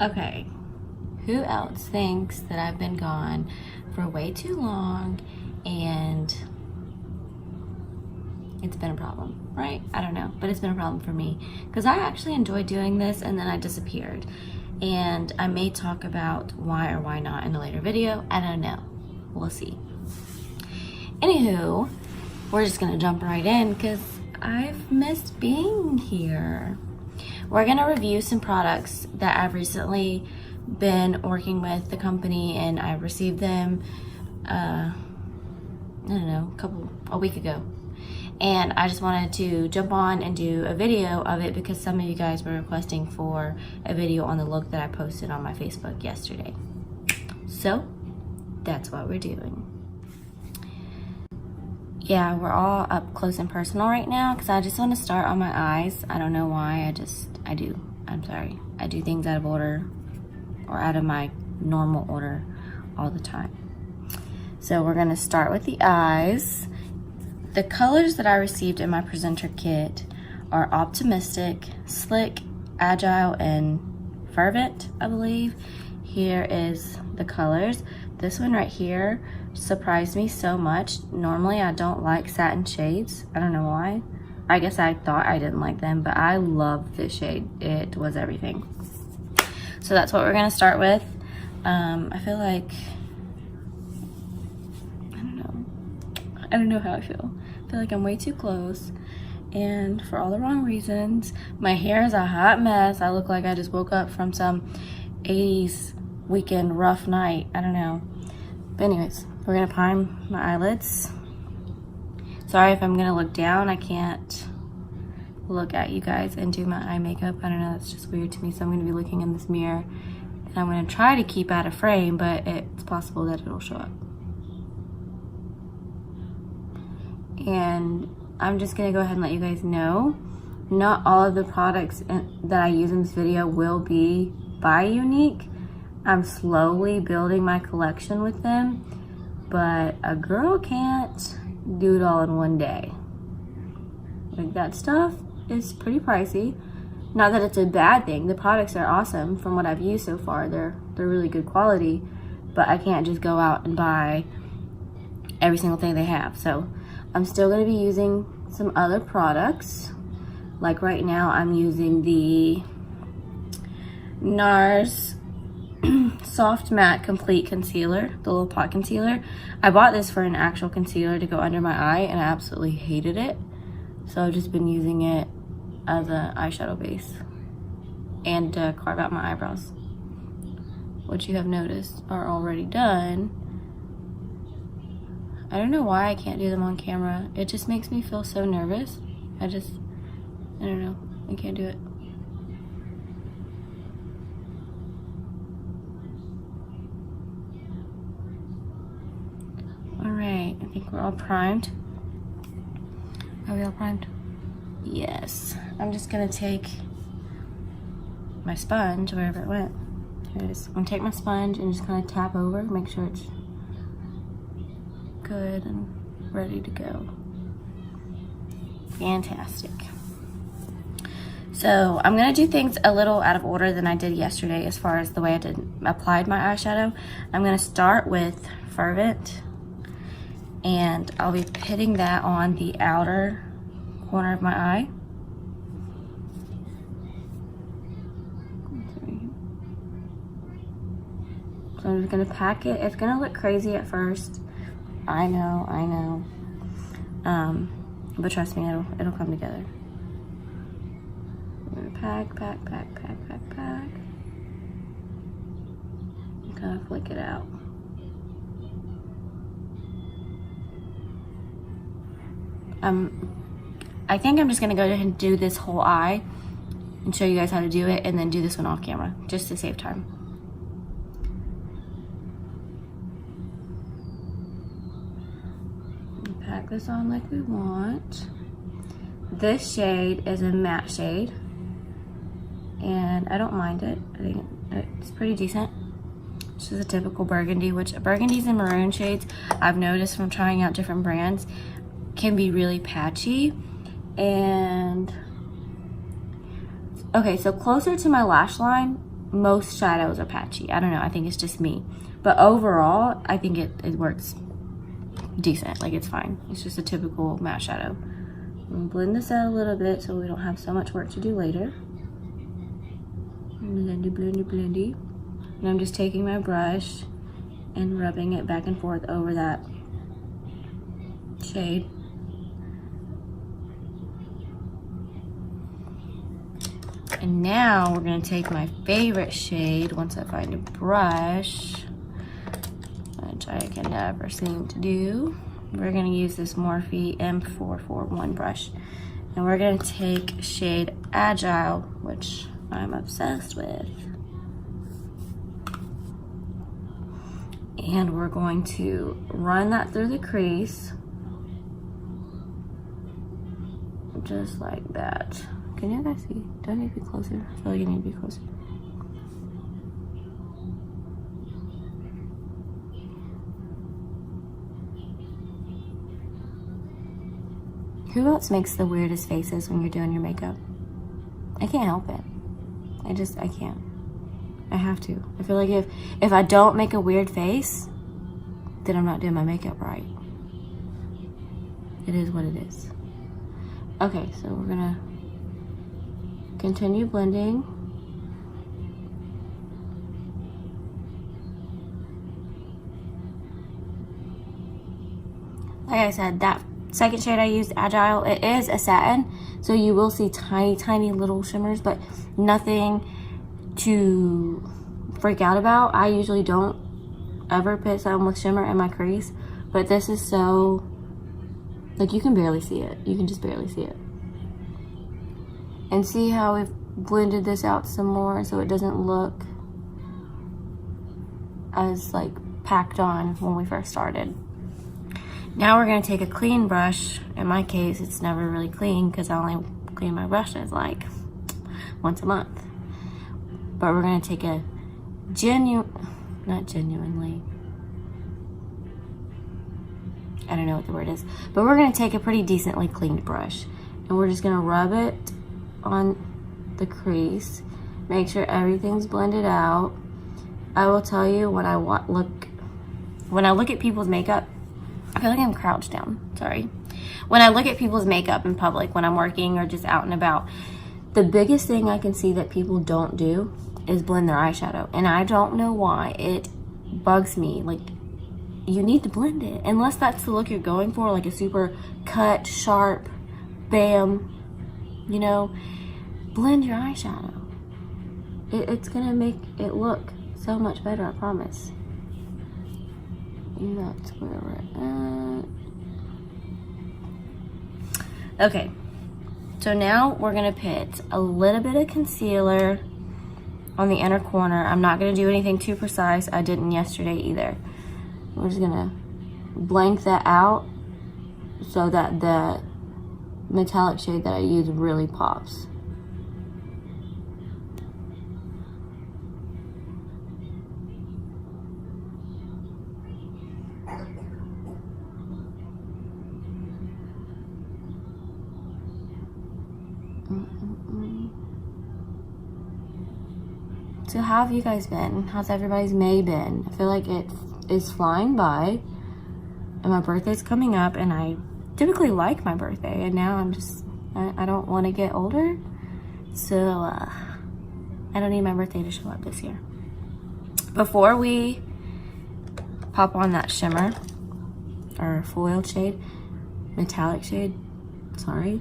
Okay, who else thinks that I've been gone for way too long and it's been a problem, right? I don't know, but it's been a problem for me because I actually enjoyed doing this and then I disappeared. And I may talk about why or why not in a later video. I don't know, we'll see. Anywho, we're just gonna jump right in because I've missed being here. We're gonna review some products that I've recently been working with the company and I received them, I don't know, a week ago. And I just wanted to jump on and do a video of it because some of you guys were requesting for a video on the look that I posted on my Facebook yesterday. So that's what we're doing. Yeah, we're all up close and personal right now because I just want to start on my eyes. I don't know why, I do. I'm sorry. I do things out of order or out of my normal order all the time. So we're gonna start with the eyes. The colors that I received in my presenter kit are Optimistic, Slick, Agile, and Fervent, I believe. Here is the colors. This one right here surprised me so much. Normally I don't like satin shades. I don't know why. I guess I thought I didn't like them, but I love this shade. It was everything. So that's what we're gonna start with. I feel like, I don't know how I feel. I feel like I'm way too close and for all the wrong reasons. My hair is a hot mess. I look like I just woke up from some 80s weekend rough night. I don't know. But anyways, we're gonna prime my eyelids. Sorry if I'm gonna look down. I can't look at you guys and do my eye makeup. I don't know, that's just weird to me. So I'm gonna be looking in this mirror and I'm gonna try to keep out of frame, but it's possible that it'll show up. And I'm just gonna go ahead and let you guys know, not all of the products that I use in this video will be by Younique. I'm slowly building my collection with them, but a girl can't do it all in one day. Like, that stuff is pretty pricey. Not that it's a bad thing. The products are awesome from what I've used so far. They're really good quality, but I can't just go out and buy every single thing they have. So I'm still gonna be using some other products. Like right now I'm using the NARS Soft Matte Complete Concealer, the little pot concealer. I bought this for an actual concealer to go under my eye and I absolutely hated it. So I've just been using it as an eyeshadow base and to carve out my eyebrows, which you have noticed are already done. I don't know why I can't do them on camera. It just makes me feel so nervous. I don't know, I can't do it. All right, I think we're all primed. Are we all primed? Yes. I'm just gonna take my sponge wherever it went. Here it is. I'm gonna take my sponge and just kind of tap over, make sure it's good and ready to go. Fantastic. So I'm gonna do things a little out of order than I did yesterday as far as the way I applied my eyeshadow. I'm gonna start with Fervent and I'll be hitting that on the outer corner of my eye. So I'm just gonna pack it. It's gonna look crazy at first. I know. But trust me, it'll come together. I'm gonna pack. And kind of flick it out. I think I'm just gonna go ahead and do this whole eye and show you guys how to do it and then do this one off camera, just to save time. Pack this on like we want. This shade is a matte shade and I don't mind it. I think it's pretty decent. This is a typical burgundy, which burgundies and maroon shades I've noticed from trying out different brands can be really patchy. And okay, so closer to my lash line most shadows are patchy. I don't know, I think it's just me. But overall, I think it works decent, like it's fine. It's just a typical matte shadow. I'm gonna blend this out a little bit so we don't have so much work to do later. Blendy, blendy, blendy. And I'm just taking my brush and rubbing it back and forth over that shade. And now we're gonna take my favorite shade once I find a brush, which I can never seem to do. We're gonna use this Morphe M441 brush. And we're gonna take shade Agile, which I'm obsessed with. And we're going to run that through the crease. Just like that. Can you guys see? Do I need to be closer? I feel like I need to be closer. Who else makes the weirdest faces when you're doing your makeup? I can't help it. I can't. I have to. I feel like if I don't make a weird face, then I'm not doing my makeup right. It is what it is. Okay, so we're gonna continue blending. Like I said, that second shade I used, Agile, it is a satin, so you will see tiny, tiny little shimmers, but nothing to freak out about. I usually don't ever put something with shimmer in my crease, but this is so, like, you can barely see it. You can just barely see it. And see how we've blended this out some more so it doesn't look as like packed on when we first started. Now we're gonna take a clean brush. In my case, it's never really clean because I only clean my brushes like once a month. But we're gonna take a not genuinely, I don't know what the word is, but we're gonna take a pretty decently cleaned brush and we're just gonna rub it on the crease, make sure everything's blended out. I will tell you, when I look at people's makeup, I feel like I'm crouched down, sorry. When I look at people's makeup in public, when I'm working or just out and about, the biggest thing I can see that people don't do is blend their eyeshadow. And I don't know why, it bugs me. Like, you need to blend it. Unless that's the look you're going for, like a super cut, sharp, bam, you know, blend your eyeshadow. It's gonna make it look so much better, I promise. And that's where we're at. Okay, so now we're gonna put a little bit of concealer on the inner corner. I'm not gonna do anything too precise. I didn't yesterday either. We're just gonna blank that out so that the metallic shade that I use really pops. So how have you guys been? How's everybody's May been? I feel like it is flying by and my birthday's coming up and I typically like my birthday and now I'm just, I don't want to get older. So I don't need my birthday to show up this year. Before we pop on that shimmer or foiled shade, metallic shade, sorry.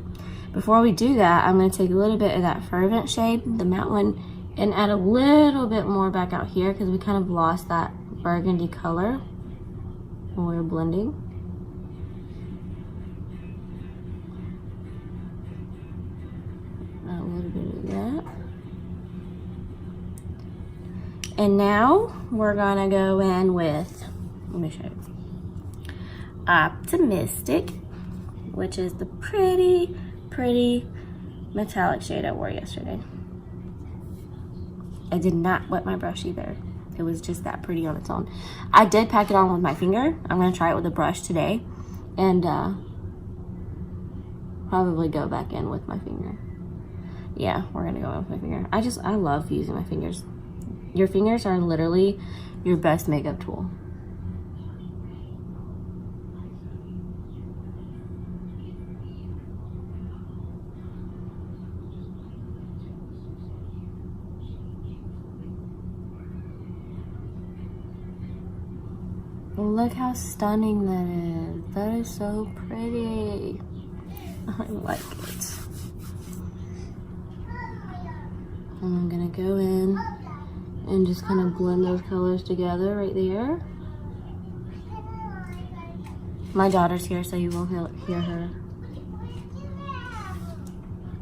Before we do that, I'm going to take a little bit of that Fervent shade, the matte one, and add a little bit more back out here because we kind of lost that burgundy color when we were blending. A little bit of that. And now we're gonna go in with, let me show you, Optimistic, which is the pretty metallic shade I wore yesterday. I did not wet my brush either. It was just that pretty on its own. I did pack it on with my finger. I'm gonna try it with a brush today and probably go back in with my finger. Yeah, we're gonna go in with my finger. I love using my fingers. Your fingers are literally your best makeup tool. Look how stunning that is. That is so pretty. I like it. And I'm gonna go in and just kind of blend those colors together right there. My daughter's here, so you won't hear her.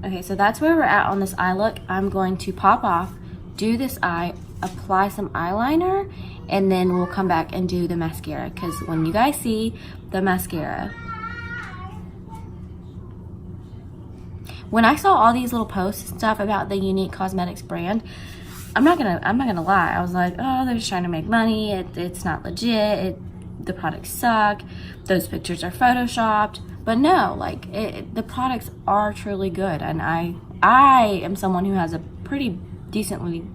Okay, so that's where we're at on this eye look. I'm going to pop off, do this eye, apply some eyeliner, and then we'll come back and do the mascara, because when you guys see the mascara, when I saw all these little posts and stuff about the Younique Cosmetics brand, I'm not gonna lie, I was like, oh, they're just trying to make money, it's not legit, the products suck, those pictures are photoshopped. But no, like, the products are truly good, and I am someone who has a pretty decently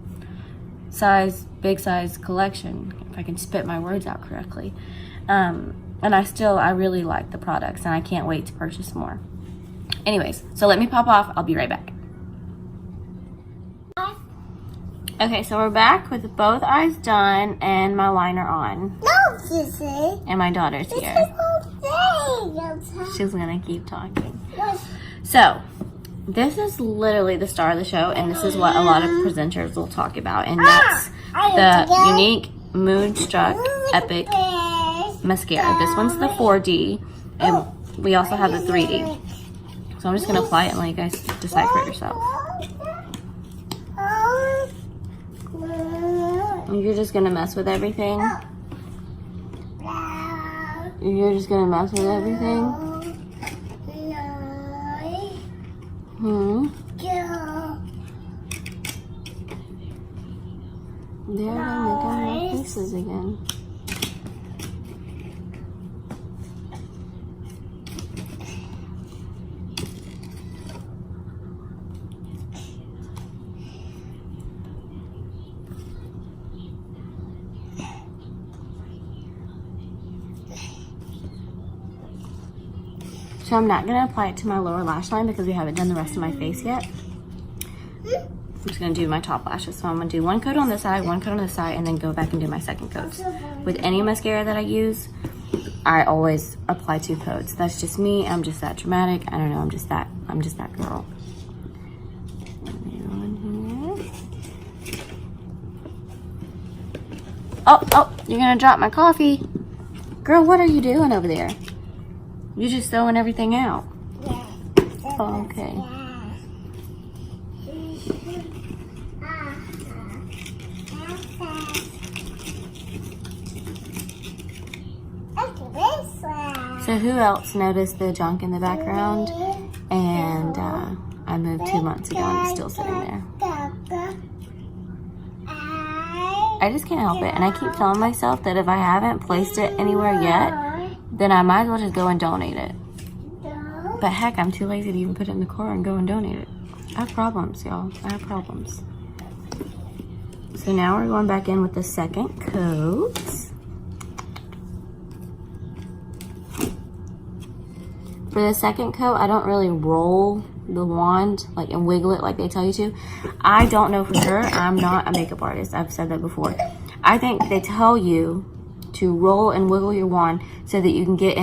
big size collection, if I can spit my words out correctly. And I really like the products, and I can't wait to purchase more. Anyways, so let me pop off. I'll be right back. Okay, so we're back with both eyes done and my liner on. No, Sissy. And my daughter's here. She's gonna keep talking. So, this is literally the star of the show, and this is what a lot of presenters will talk about, and that's the Younique Moodstruck Epic Mascara. This one's the 4D, and we also have the 3D. So I'm just gonna apply it and let you guys decide for yourself. You're just gonna mess with everything. You're just gonna mess with everything. They're gonna make our faces again. So I'm not gonna apply it to my lower lash line because we haven't done the rest of my face yet. I'm just gonna do my top lashes. So I'm gonna do one coat on this side, one coat on this side, and then go back and do my second coat. With any mascara that I use, I always apply 2 coats. That's just me. I'm just that dramatic. I don't know. I'm just that girl. Oh, you're gonna drop my coffee. Girl, what are you doing over there? You're just throwing everything out. Yeah. Oh, okay. So who else noticed the junk in the background? And I moved 2 months ago and it's still sitting there. I just can't help it. And I keep telling myself that if I haven't placed it anywhere yet, then I might as well just go and donate it. But heck, I'm too lazy to even put it in the car and go and donate it. I have problems, y'all. I have problems. So now we're going back in with the second coat. For the second coat, I don't really roll the wand and wiggle it like they tell you to. I don't know for sure. I'm not a makeup artist. I've said that before. I think they tell you to roll and wiggle your wand so that you can get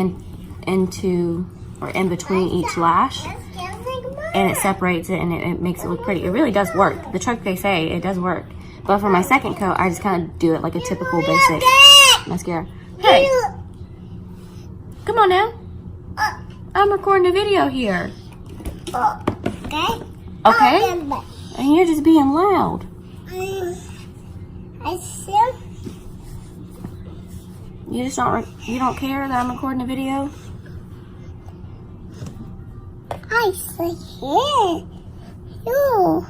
into or in between each lash, and it separates it and it makes it look pretty. It really does work. The trick they say, it does work. But for my second coat, I just kind of do it like a typical basic mascara. Hey, come on now. I'm recording a video here. Okay. Okay? And you're just being loud. You don't care that I'm recording a video? I see. You.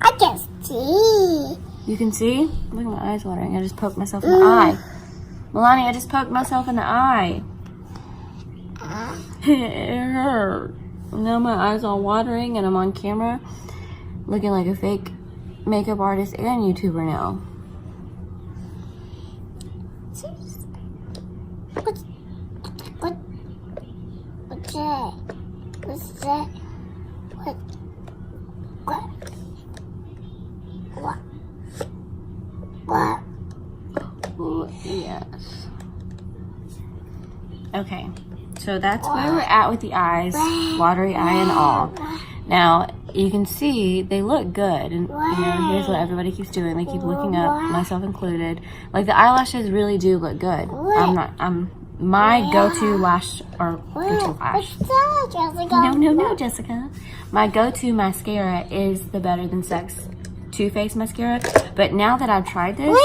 I can see. You can see? Look at my eyes watering. I just poked myself in the eye. Milani, I just poked myself in the eye. It hurt. Now my eyes all watering and I'm on camera looking like a fake makeup artist and YouTuber now. What's that? What's that? What? Ooh, yes. Okay, so that's where we're at with the eyes, watery eye and all. Now, you can see they look good, and you know, here's what everybody keeps doing. They keep looking up, myself included. Like, the eyelashes really do look good. My go-to lash, or go-to lash. No, Jessica. My go-to mascara is the Better Than Sex Too Faced mascara. But now that I've tried this,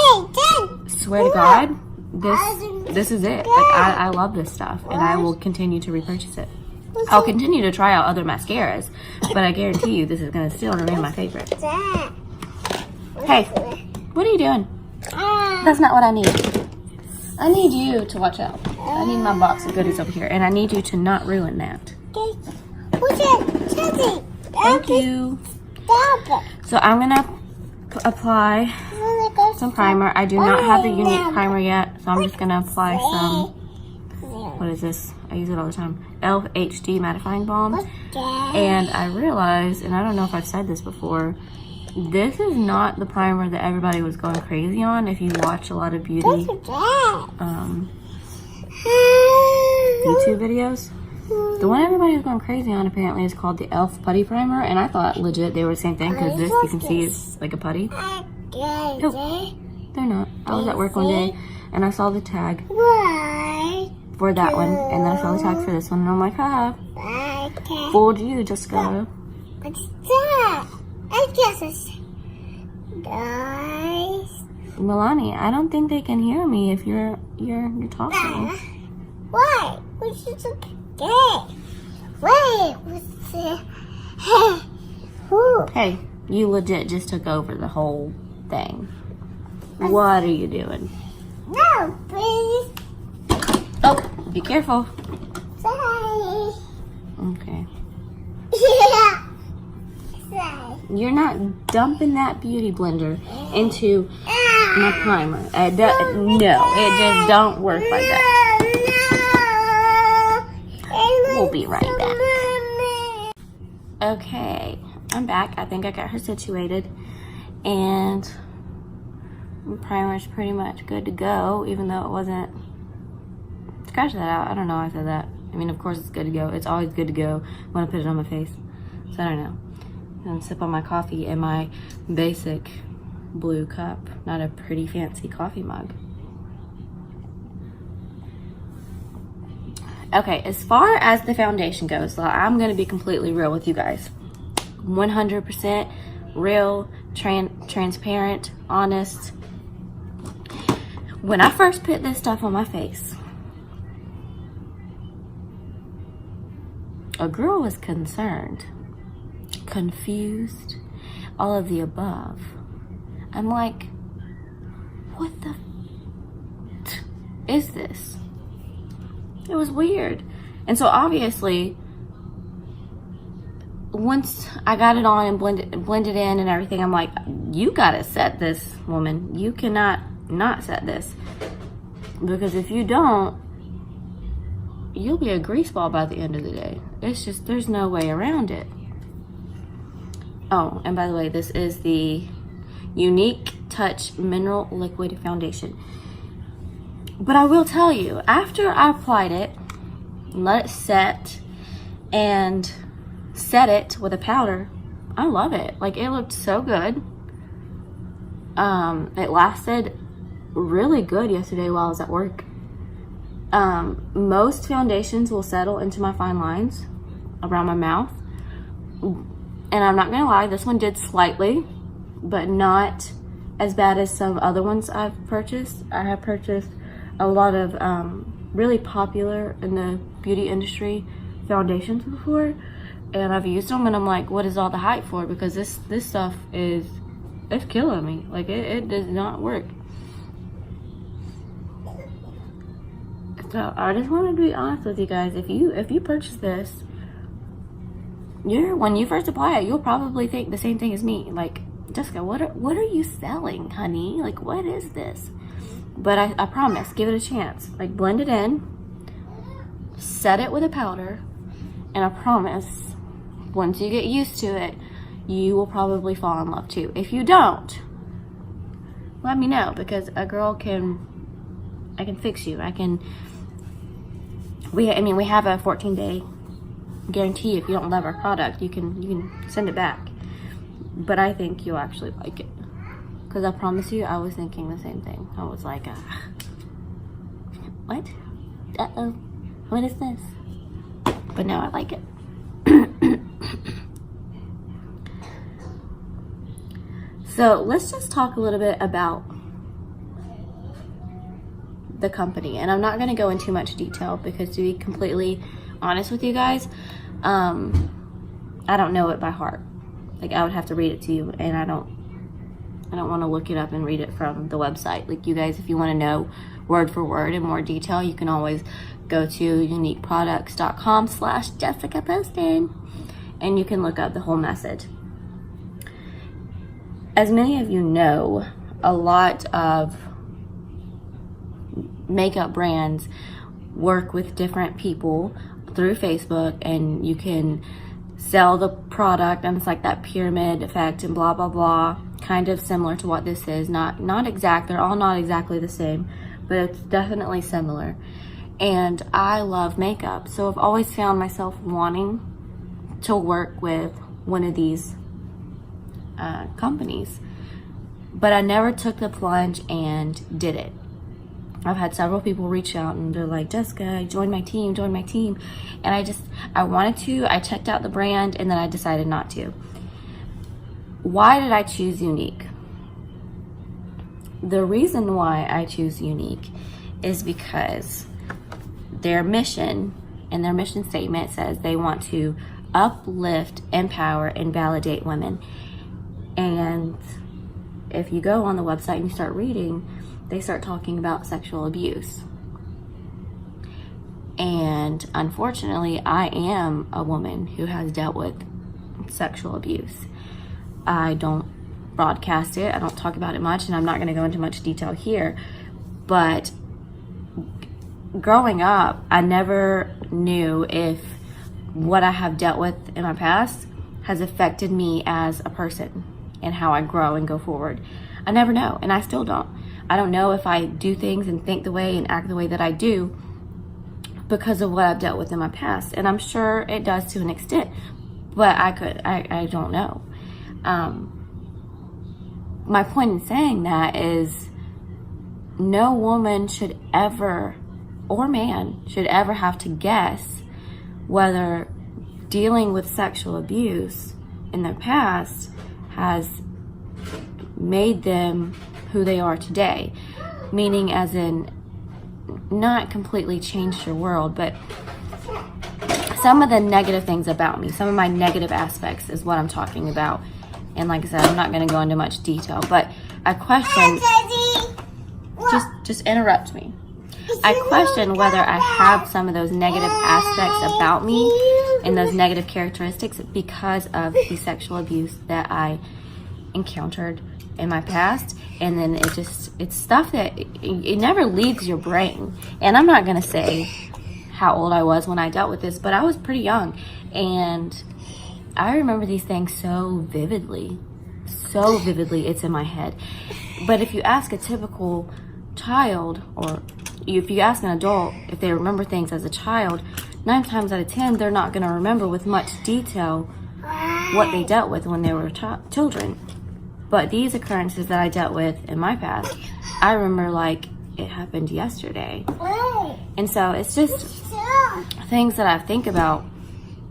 swear to God, this is it. Like, I love this stuff, and I will continue to repurchase it. I'll continue to try out other mascaras, but I guarantee you this is going to still remain my favorite. Hey, what are you doing? That's not what I need. I need you to watch out. I need my box of goodies over here, and I need you to not ruin that. Thank you. So I'm going to apply some primer. I do not have the Younique primer yet, so I'm just going to apply some, what is this? I use it all the time. e.l.f. HD mattifying balm. And I realized, and I don't know if I've said this before, this is not the primer that everybody was going crazy on. If you watch a lot of beauty YouTube videos, the one everybody was going crazy on apparently is called the e.l.f. putty primer, and I thought legit they were the same thing, because this, you can see, is like a putty. Nope, they're not. I was at work one day and I saw the tag for that one, and then I saw the tag for this one, and I'm like, haha, fooled you, Jessica. What's that? I guess it's guys. Milani, I don't think they can hear me if you're talking. Why? We should get. Wait, what's the? Hey, you legit just took over the whole thing. What are you doing? No, please. Oh, be careful. Sorry. Okay. Yeah. Sorry. You're not dumping that beauty blender into my primer. No, it just don't work like that. We'll be right back. Okay, I'm back. I think I got her situated, and the primer's pretty much good to go, even though it wasn't. Scratch that out. I don't know why I said that. I mean, of course it's good to go. It's always good to go when I put it on my face. So I don't know. And sip on my coffee in my basic blue cup, not a pretty fancy coffee mug. Okay, as far as the foundation goes, so I'm gonna be completely real with you guys. 100% real, transparent, honest. When I first put this stuff on my face, a girl was concerned, confused, all of the above. I'm like, what the is this? It was weird. And so obviously, once I got it on and blended in and everything, I'm like, you gotta set this, woman. You cannot not set this. Because if you don't, you'll be a greaseball by the end of the day. It's just, there's no way around it. Oh, and by the way, this is the Younique Touch Mineral Liquid Foundation. But I will tell you, after I applied it, let it set, and set it with a powder, I love it. Like, it looked so good. It lasted really good yesterday while I was at work. Most foundations will settle into my fine lines around my mouth. And I'm not gonna lie, this one did slightly, but not as bad as some other ones I've purchased. I have purchased a lot of really popular in the beauty industry foundations before, and I've used them and I'm like, what is all the hype for? Because this stuff is, it's killing me. Like, it does not work. So I just wanted to be honest with you guys. If you purchase this, when you first apply it, you'll probably think the same thing as me. Like, Jessica, what are you selling, honey? Like, what is this? But I promise, give it a chance. Like, blend it in, set it with a powder, and I promise, once you get used to it, you will probably fall in love too. If you don't, let me know, because a girl I can fix you. We have a 14-day guarantee. If you don't love our product, you can send it back. But I think you'll actually like it, because I promise you, I was thinking the same thing. I was like, what? Uh-oh, what is this? But now I like it. So let's just talk a little bit about the company. And I'm not going to go into much detail, because to be completely honest with you guys, I don't know it by heart. Like, I would have to read it to you, and I don't want to look it up and read it from the website. Like, you guys, if you want to know word for word in more detail, you can always go to youniqueproducts.com/Jessica Poston, and you can look up the whole message. As many of you know, a lot of makeup brands work with different people through Facebook, and you can sell the product, and it's like that pyramid effect and blah blah blah, kind of similar to what this is. Not exact, they're all not exactly the same, but it's definitely similar. And I love makeup, so I've always found myself wanting to work with one of these companies, but I never took the plunge and did it. I've had several people reach out, and they're like, Jessica, join my team. And I wanted to, I checked out the brand, and then I decided not to. Why did I choose Younique? The reason why I choose Younique is because their mission and their mission statement says they want to uplift, empower, and validate women. And if you go on the website and you start reading, they start talking about sexual abuse. And unfortunately, I am a woman who has dealt with sexual abuse. I don't broadcast it, I don't talk about it much, and I'm not going to go into much detail here. But growing up, I never knew if what I have dealt with in my past has affected me as a person and how I grow and go forward. I never know, and I still don't. I don't know if I do things and think the way and act the way that I do because of what I've dealt with in my past. And I'm sure it does to an extent, but I don't know. My point in saying that is no woman should ever, or man should ever, have to guess whether dealing with sexual abuse in their past has made them who they are today. Meaning as in, not completely changed your world, but some of the negative things about me, some of my negative aspects is what I'm talking about. And like I said, I'm not going to go into much detail, but I question, just interrupt me. I question whether I have some of those negative aspects about me and those negative characteristics because of the sexual abuse that I encountered in my past. And then it's stuff that it never leaves your brain. And I'm not going to say how old I was when I dealt with this, but I was pretty young. And I remember these things so vividly, it's in my head. But if you ask a typical child, or if you ask an adult if they remember things as a child, 9 times out of 10, they're not going to remember with much detail what they dealt with when they were children. But these occurrences that I dealt with in my past, I remember like it happened yesterday. And so it's just things that I think about.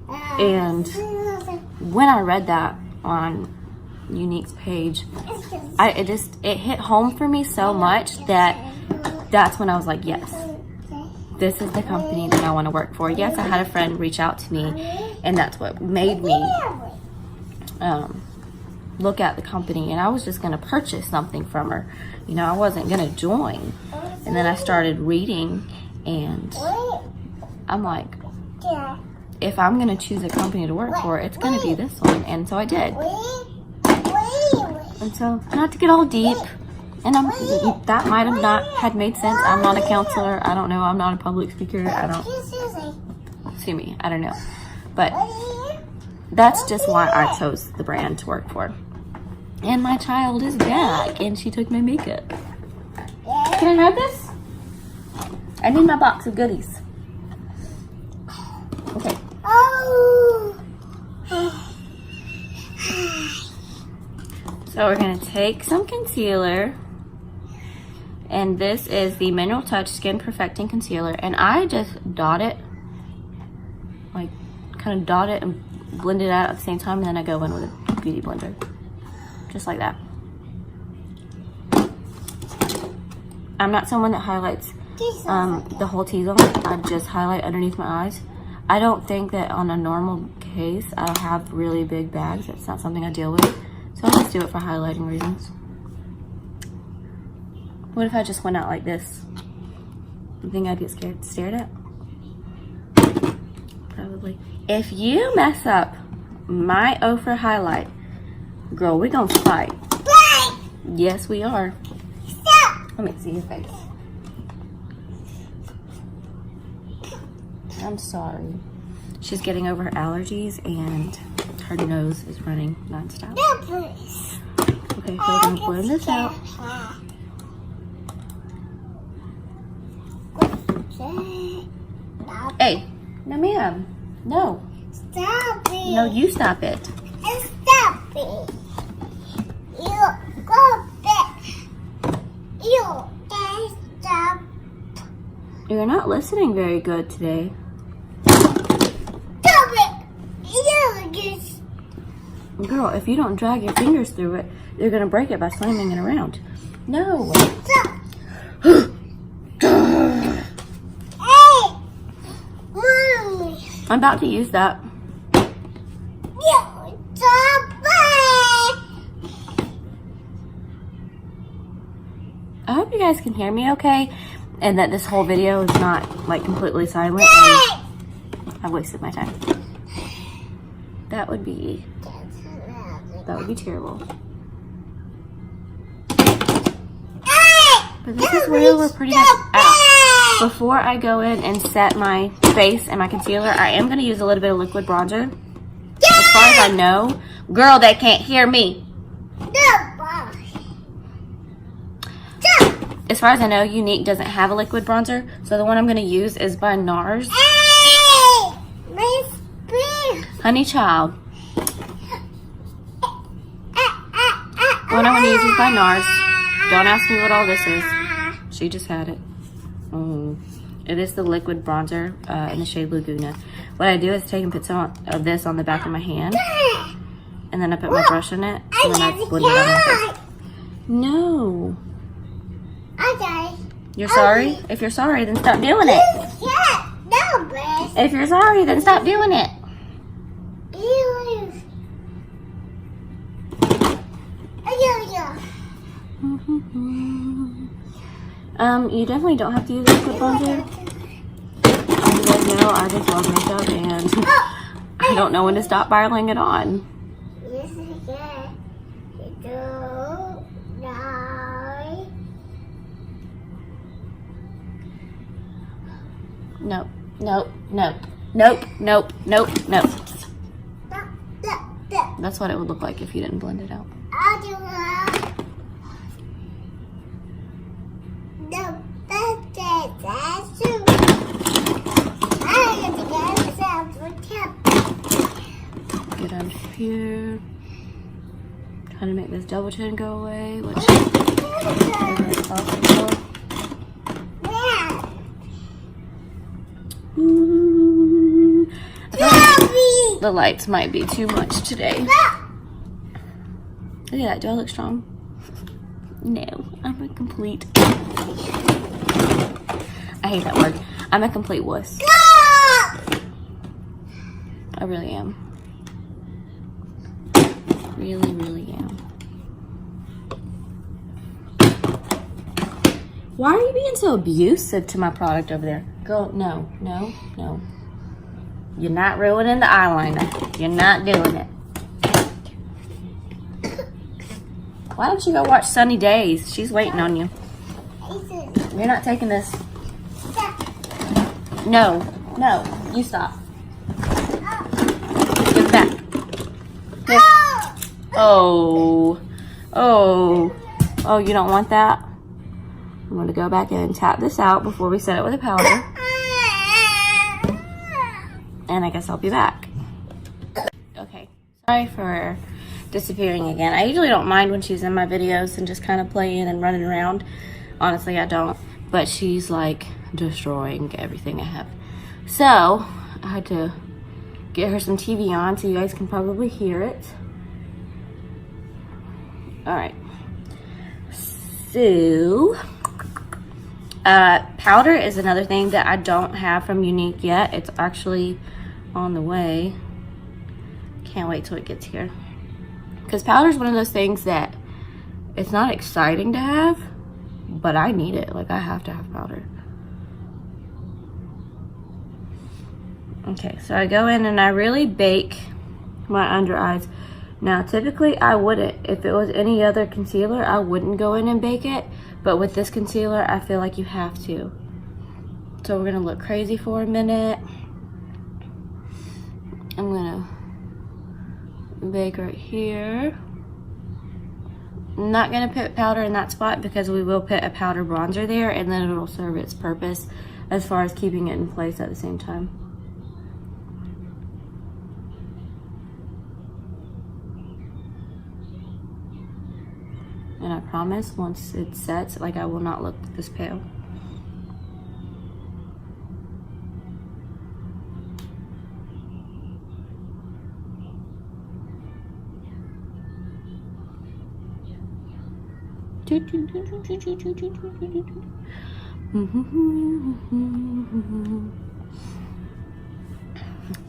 And when I read that on Younique's page, it hit home for me so much that's when I was like, yes, this is the company that I want to work for. Yes, I had a friend reach out to me, and that's what made me look at the company. And I was just going to purchase something from her. You know, I wasn't going to join. And then I started reading, and I'm like, if I'm going to choose a company to work for, it's going to be this one. And so I did. And so, not to get all deep, and that might have not had made sense. I'm not a counselor. I don't know. I'm not a public speaker. I don't. Sue me. I don't know. But that's just why I chose the brand to work for. And my child is back, and she took my makeup. Can I have this? I need my box of goodies. Okay. Oh. So we're going to take some concealer, and this is the Mineral Touch Skin Perfecting Concealer, and I just dot it, like kind of dot it and blend it out at the same time, and then I go in with a beauty blender, just like that. I'm not someone that highlights the whole T-zone. I just highlight underneath my eyes. I don't think that on a normal case I'll have really big bags. That's not something I deal with. So I just do it for highlighting reasons. What if I just went out like this? You think I'd get stared at? Probably. If you mess up my Ofra highlight, girl, we're gonna fight. Yes, we are. Let me see your face. I'm sorry. She's getting over her allergies and her nose is running nonstop. No, please. Okay, so we're gonna blend this out. Hey, no ma'am. No. Stop it. No, you stop it. Stop it. You go back. You can't stop. You're not listening very good today. Stop it. You just. Girl, if you don't drag your fingers through it, you're gonna break it by slamming it around. No. Stop. Hey. Mommy. I'm about to use that. You stop it. I hope you guys can hear me okay, and that this whole video is not like completely silent. I wasted my time. That would be terrible. But this is where we're pretty much at. Before I go in and set my face and my concealer, I am going to use a little bit of liquid bronzer. As far as I know, girl, they can't hear me. As far as I know, Younique doesn't have a liquid bronzer, so the one I'm going to use is by Nars. Honey Child. The one I'm going to use is by Nars. Don't ask me what all this is. She just had it. It is the liquid bronzer in the shade Laguna. What I do is take and put some of this on the back of my hand, and then I put my brush in it, and then I blend it on my face. No. You're sorry? If you're sorry, then stop doing it. If you're sorry, then stop doing it. You definitely don't have to use liquid bronzer. As you guys know, I just love makeup and I don't know when to stop piling it on. Nope, nope, nope, nope, nope, nope, nope. That's what it would look like if you didn't blend it out. Get under here. Trying to make this double chin go away, which is possible. The lights might be too much today. Look at that. Do I look strong? No, I'm a complete. I hate that word. I'm a complete wuss. I really am. Really, really am. Why are you being so abusive to my product over there? Girl, no, no, no. You're not ruining the eyeliner. You're not doing it. Why don't you go watch Sunny Days? She's waiting on you. You're not taking this. No, no, you stop. Give it back. Here. Oh, oh, oh, you don't want that? I'm gonna go back in and tap this out before we set it with a powder. And I guess I'll be back. Okay, sorry for disappearing again. I usually don't mind when she's in my videos and just kind of playing and running around. Honestly, I don't. But she's like destroying everything I have. So, I had to get her some TV on so you guys can probably hear it. Alright. So, powder is another thing that I don't have from Younique yet. It's actually on the way. Can't wait till it gets here. Because powder is one of those things that it's not exciting to have, but I need it. Like, I have to have powder. Okay, so I go in and I really bake my under eyes. Now, typically I wouldn't. If it was any other concealer, I wouldn't go in and bake it. But with this concealer, I feel like you have to. So we're gonna look crazy for a minute. I'm gonna bake right here. I'm not gonna put powder in that spot because we will put a powder bronzer there, and then it'll serve its purpose as far as keeping it in place at the same time. And I promise once it sets, like, I will not look this pale.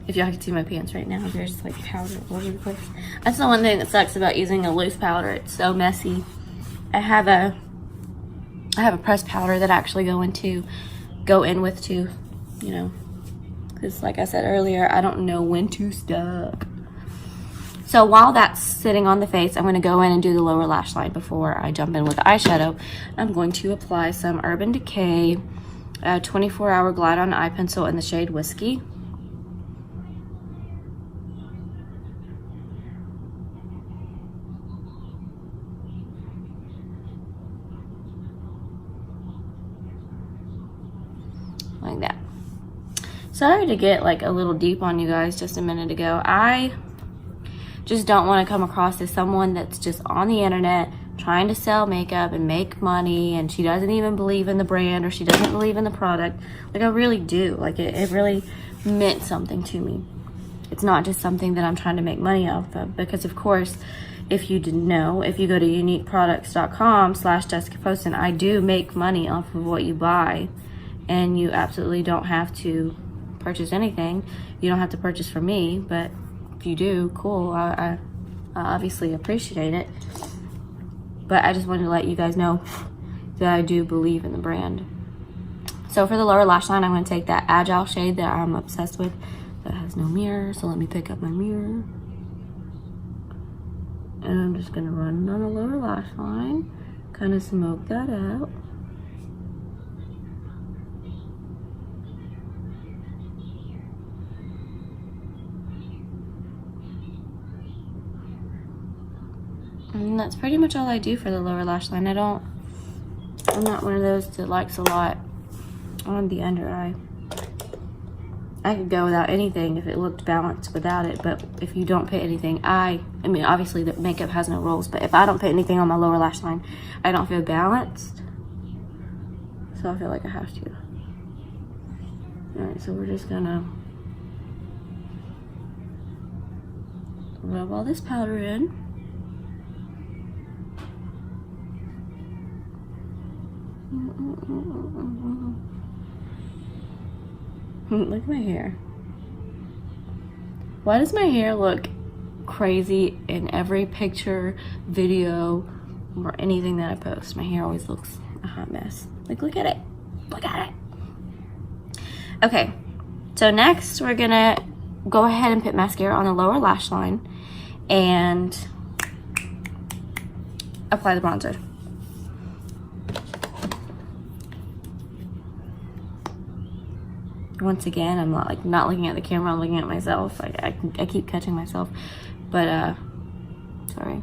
If y'all can see my pants right now, there's like powder all over the place. That's the one thing that sucks about using a loose powder. It's so messy. I have a pressed powder that I actually go in with too, you know, because like I said earlier, I don't know when to stop. So while that's sitting on the face, I'm going to go in and do the lower lash line before I jump in with the eyeshadow. I'm going to apply some Urban Decay 24-hour Glide On Eye Pencil in the shade Whiskey. Like that. Sorry to get like a little deep on you guys just a minute ago. I just don't want to come across as someone that's just on the internet trying to sell makeup and make money, and she doesn't even believe in the brand or she doesn't believe in the product. Like, I really do. Like, it really meant something to me. It's not just something that I'm trying to make money off of, because of course, if you didn't know, if you go to uniqueproducts.com/JessicaPoston, I do make money off of what you buy, and you absolutely don't have to purchase anything. You don't have to purchase from me, but if you do, cool. I obviously appreciate it. But I just wanted to let you guys know that I do believe in the brand. So for the lower lash line, I'm going to take that Agile shade that I'm obsessed with that has no mirror. So let me pick up my mirror. And I'm just going to run it on the lower lash line. Kind of smoke that out. And that's pretty much all I do for the lower lash line. I'm not one of those that likes a lot on the under eye. I could go without anything if it looked balanced without it, but if you don't put anything, I mean, obviously the makeup has no rules, but if I don't put anything on my lower lash line, I don't feel balanced. So I feel like I have to. Alright, so we're just gonna rub all this powder in. Look at my hair. Why does my hair look crazy in every picture, video, or anything that I post? My hair always looks a hot mess. Like, look at it. Look at it. Okay, so next we're gonna go ahead and put mascara on the lower lash line. And apply the bronzer. Once again, I'm not looking at the camera, I'm looking at myself. I keep catching myself, but sorry.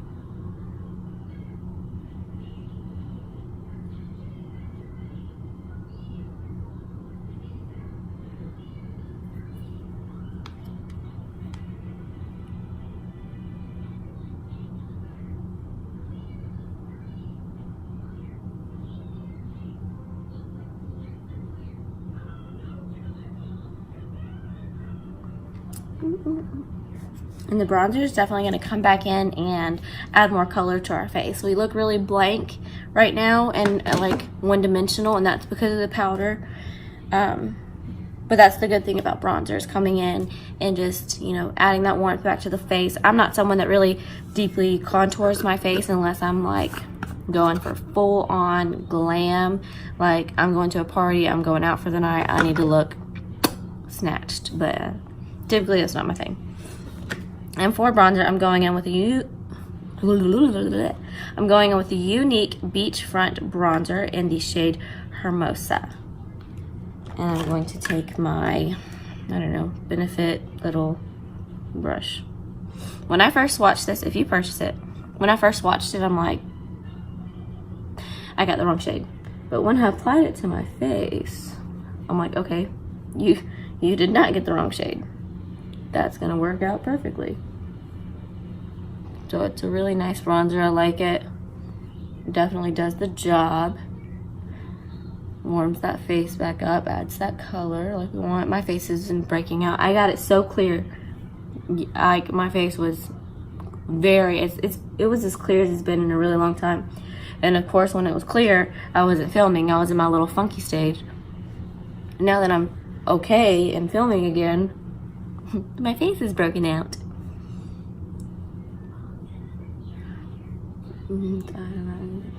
And the bronzer is definitely going to come back in and add more color to our face. We look really blank right now and like one-dimensional, and that's because of the powder. But that's the good thing about bronzers, coming in and just, you know, adding that warmth back to the face. I'm not someone that really deeply contours my face unless I'm like going for full-on glam. Like I'm going to a party, I'm going out for the night, I need to look snatched, but typically that's not my thing. And for bronzer, I'm going in with the Younique Beachfront bronzer in the shade Hermosa. And I'm going to take my, I don't know, Benefit little brush. When I first watched this, if you purchase it, when I first watched it, I'm like, I got the wrong shade. But when I applied it to my face, I'm like, okay, you did not get the wrong shade. That's gonna work out perfectly. So it's a really nice bronzer. I like it. Definitely does the job. Warms that face back up, adds that color like we want. My face isn't breaking out. I got it so clear. My face was it was as clear as it's been in a really long time. And of course, when it was clear, I wasn't filming. I was in my little funky stage. Now that I'm okay and filming again, my face is broken out.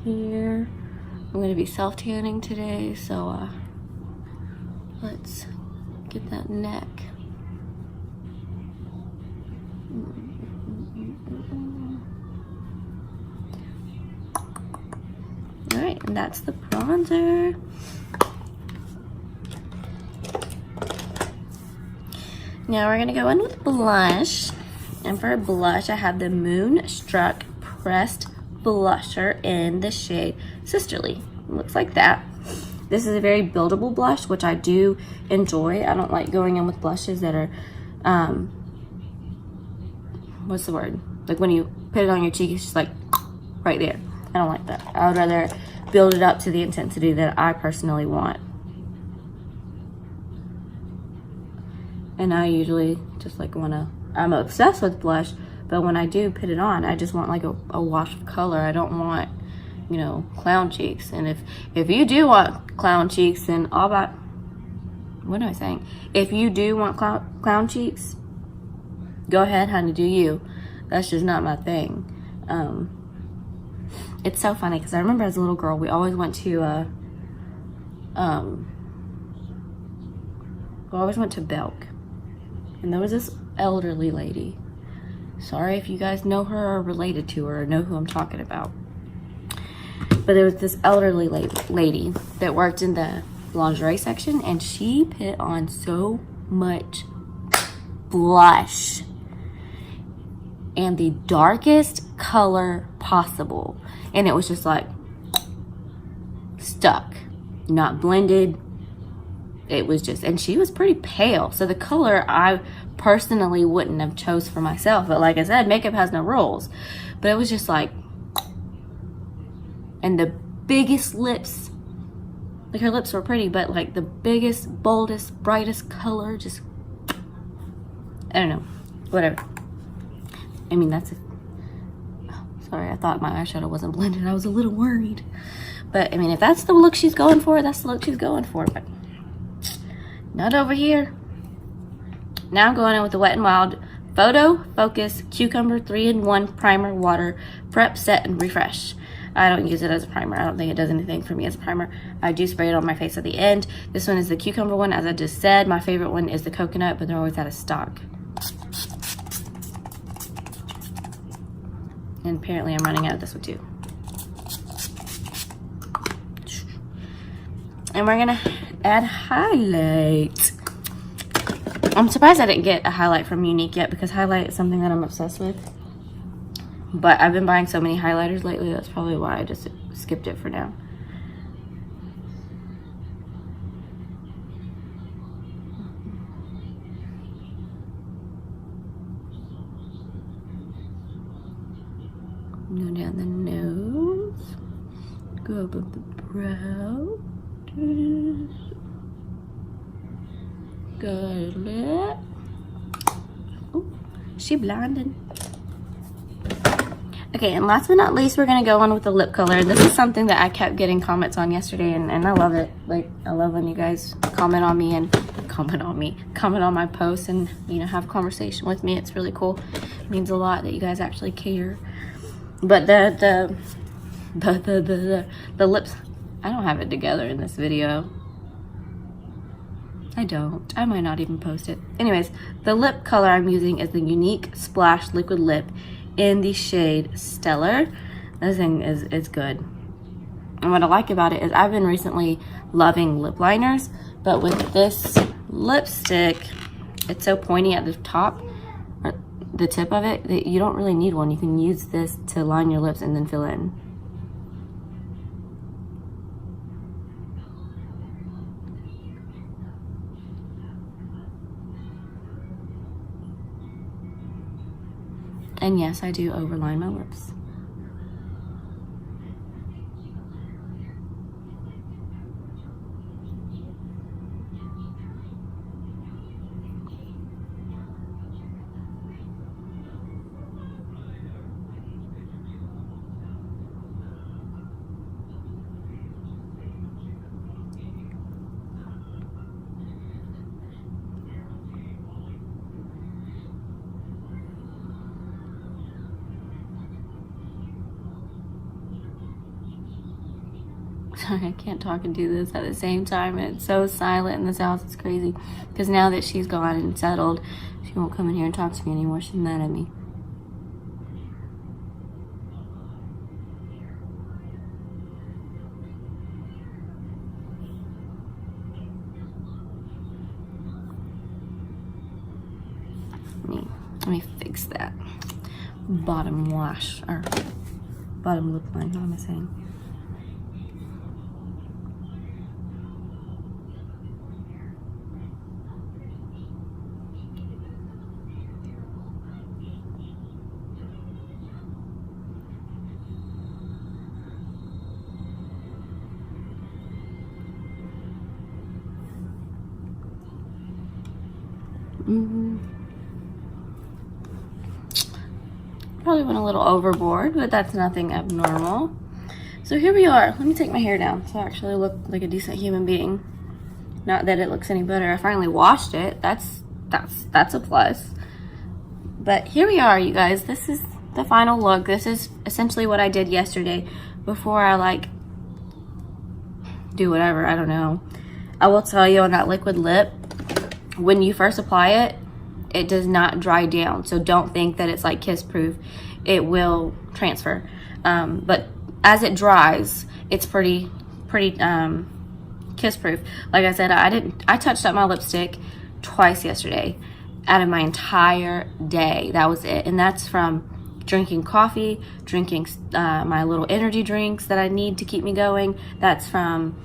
Here, I'm going to be self-tanning today, so let's get that neck. All right, and that's the bronzer. Now we're gonna go in with blush, and for blush I have the Moodstruck Pressed Blusher in the shade Sisterly. It looks like that. This is a very buildable blush, which I do enjoy. I don't like going in with blushes that are, what's the word? Like when you put it on your cheek, it's just like right there. I don't like that. I would rather build it up to the intensity that I personally want. And I usually just like I'm obsessed with blush, but when I do put it on, I just want like a wash of color. I don't want, you know, clown cheeks. And if you do want clown cheeks, then all about, what am I saying? If you do want clown cheeks, go ahead, honey, do you. That's just not my thing. It's so funny because I remember as a little girl, we always went to Belk. And there was this elderly lady. Sorry if you guys know her or related to her or know who I'm talking about. But there was this elderly lady that worked in the lingerie section, and she put on so much blush. And the darkest color possible. And it was just like stuck, not blended. It was just, and she was pretty pale. So the color I personally wouldn't have chose for myself. But like I said, makeup has no rules. But it was just like, and the biggest lips, like her lips were pretty, but like the biggest, boldest, brightest color, just, I don't know, whatever. I mean, that's it. Oh, sorry, I thought my eyeshadow wasn't blended. I was a little worried. But I mean, if that's the look she's going for, that's the look she's going for. But not over here. Now I'm going in with the Wet n Wild Photo Focus Cucumber 3-in-1 Primer Water Prep Set and Refresh. I don't use it as a primer. I don't think it does anything for me as a primer. I do spray it on my face at the end. This one is the cucumber one, as I just said. My favorite one is the coconut, but they're always out of stock. And apparently I'm running out of this one too. And we're gonna add highlight. I'm surprised I didn't get a highlight from Younique yet, because highlight is something that I'm obsessed with. But I've been buying so many highlighters lately, that's probably why I just skipped it for now. Go down the nose, go above the brow, go lip. Oh, she blinded. Okay, and last but not least, we're gonna go on with the lip color. This is something that I kept getting comments on yesterday, and I love it. Like, I love when you guys comment on me and comment on my posts, and you know, have a conversation with me. It's really cool. It means a lot that you guys actually care. But the lips, I don't have it together in this video. I don't. I might not even post it. Anyways, the lip color I'm using is the Younique Splash Liquid Lip in the shade Stellar. This thing is good. And what I like about it is I've been recently loving lip liners, but with this lipstick, it's so pointy at the top, the tip of it, that you don't really need one. You can use this to line your lips and then fill in. And yes, I do overline my lips. Sorry, I can't talk and do this at the same time, and it's so silent in this house. It's crazy, because now that she's gone and settled, she won't come in here and talk to me anymore. She's mad at me. Let me fix that bottom lash, or bottom lip line. What am I saying? Probably went a little overboard, but that's nothing abnormal. So here we are. Let me take my hair down so I actually look like a decent human being. Not that it looks any better. I finally washed it. That's a plus. But here we are, you guys. This is the final look. This is essentially what I did yesterday before I like do whatever. I don't know. I will tell you, on that liquid lip, when you first apply it, it does not dry down. So don't think that it's like kiss proof. It will transfer. But as it dries, it's pretty kiss proof. Like I said, I touched up my lipstick twice yesterday out of my entire day. That was it. And that's from drinking coffee, drinking my little energy drinks that I need to keep me going. That's from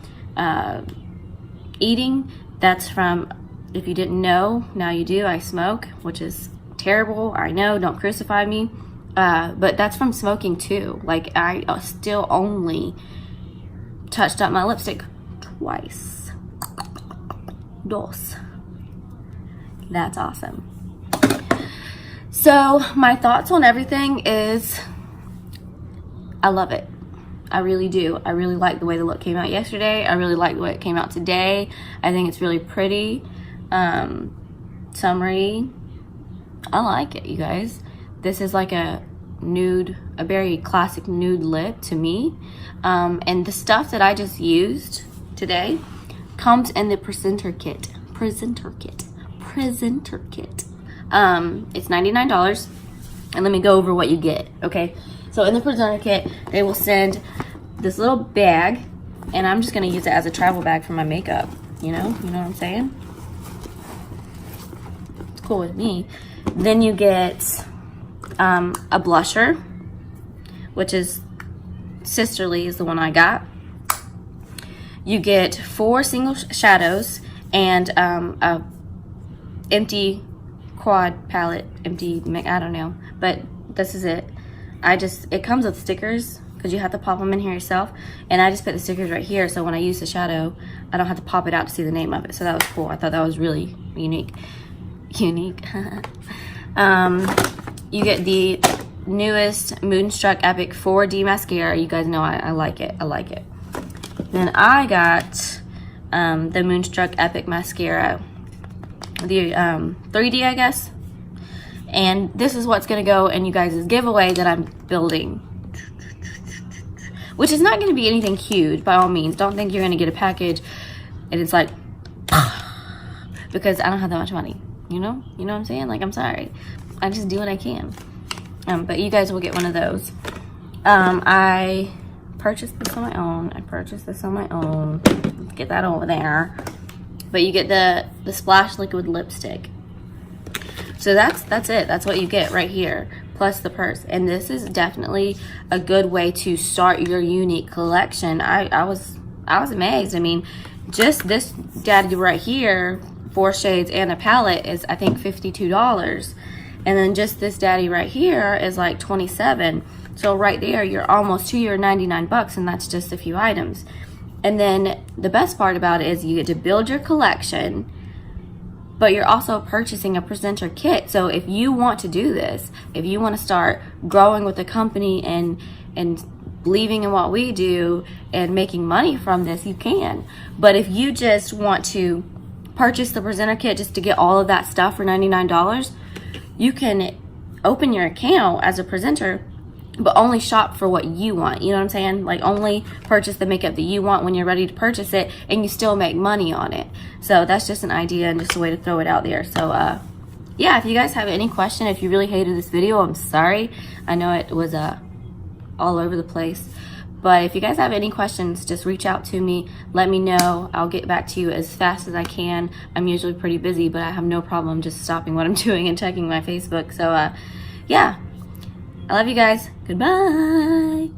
eating. That's from, if you didn't know, now you do, I smoke, which is terrible. I know, don't crucify me. But that's from smoking too. Like, I still only touched up my lipstick twice. Dos. That's awesome. So my thoughts on everything is, I love it. I really do. I really like the way the look came out yesterday. I really like the way it came out today. I think it's really pretty. Summery. I like it, you guys. This is like a nude, a very classic nude lip to me. And the stuff that I just used today comes in the presenter kit. It's $99. And let me go over what you get, okay? So in the presenter kit, they will send this little bag, And I'm just gonna use it as a travel bag for my makeup, you know what I'm saying? It's cool with me. Then you get a blusher, which is Sisterly is the one I got. You get 4 single shadows and a empty quad palette, I don't know, but this is it. It comes with stickers because you have to pop them in here yourself, and I just put the stickers right here so when I use the shadow I don't have to pop it out to see the name of it. So that was cool. I thought that was really unique. You get the newest Moodstruck Epic 4D mascara. You guys know I like it. Then I got the Moodstruck Epic mascara, the 3D, I guess. And this is what's gonna go in you guys' giveaway that I'm building, which is not gonna be anything huge by all means. Don't think you're gonna get a package and it's like, because I don't have that much money, you know what I'm saying? Like, I'm sorry, I just do what I can. But you guys will get one of those. I purchased this on my own. Let's get that over there. But you get the Splash Liquid Lipstick. So that's it. That's what you get right here, plus the purse. And this is definitely a good way to start your Younique collection. I was amazed. I mean, just this daddy right here, 4 shades and a palette, is I think $52. And then just this daddy right here is like $27. So right there, you're almost to your 99 bucks, and that's just a few items. And then the best part about it is you get to build your collection, but you're also purchasing a presenter kit. So if you want to do this, if you want to start growing with the company and believing in what we do and making money from this, you can. But if you just want to purchase the presenter kit just to get all of that stuff for $99, you can open your account as a presenter, but only shop for what you want. You know what I'm saying? Like, only purchase the makeup that you want when you're ready to purchase it, and you still make money on it. So that's just an idea and just a way to throw it out there. So yeah, if you guys have any question, if you really hated this video, I'm sorry. I know it was all over the place. But if you guys have any questions, just reach out to me. Let me know. I'll get back to you as fast as I can. I'm usually pretty busy, but I have no problem just stopping what I'm doing and checking my Facebook. So yeah, I love you guys. Goodbye.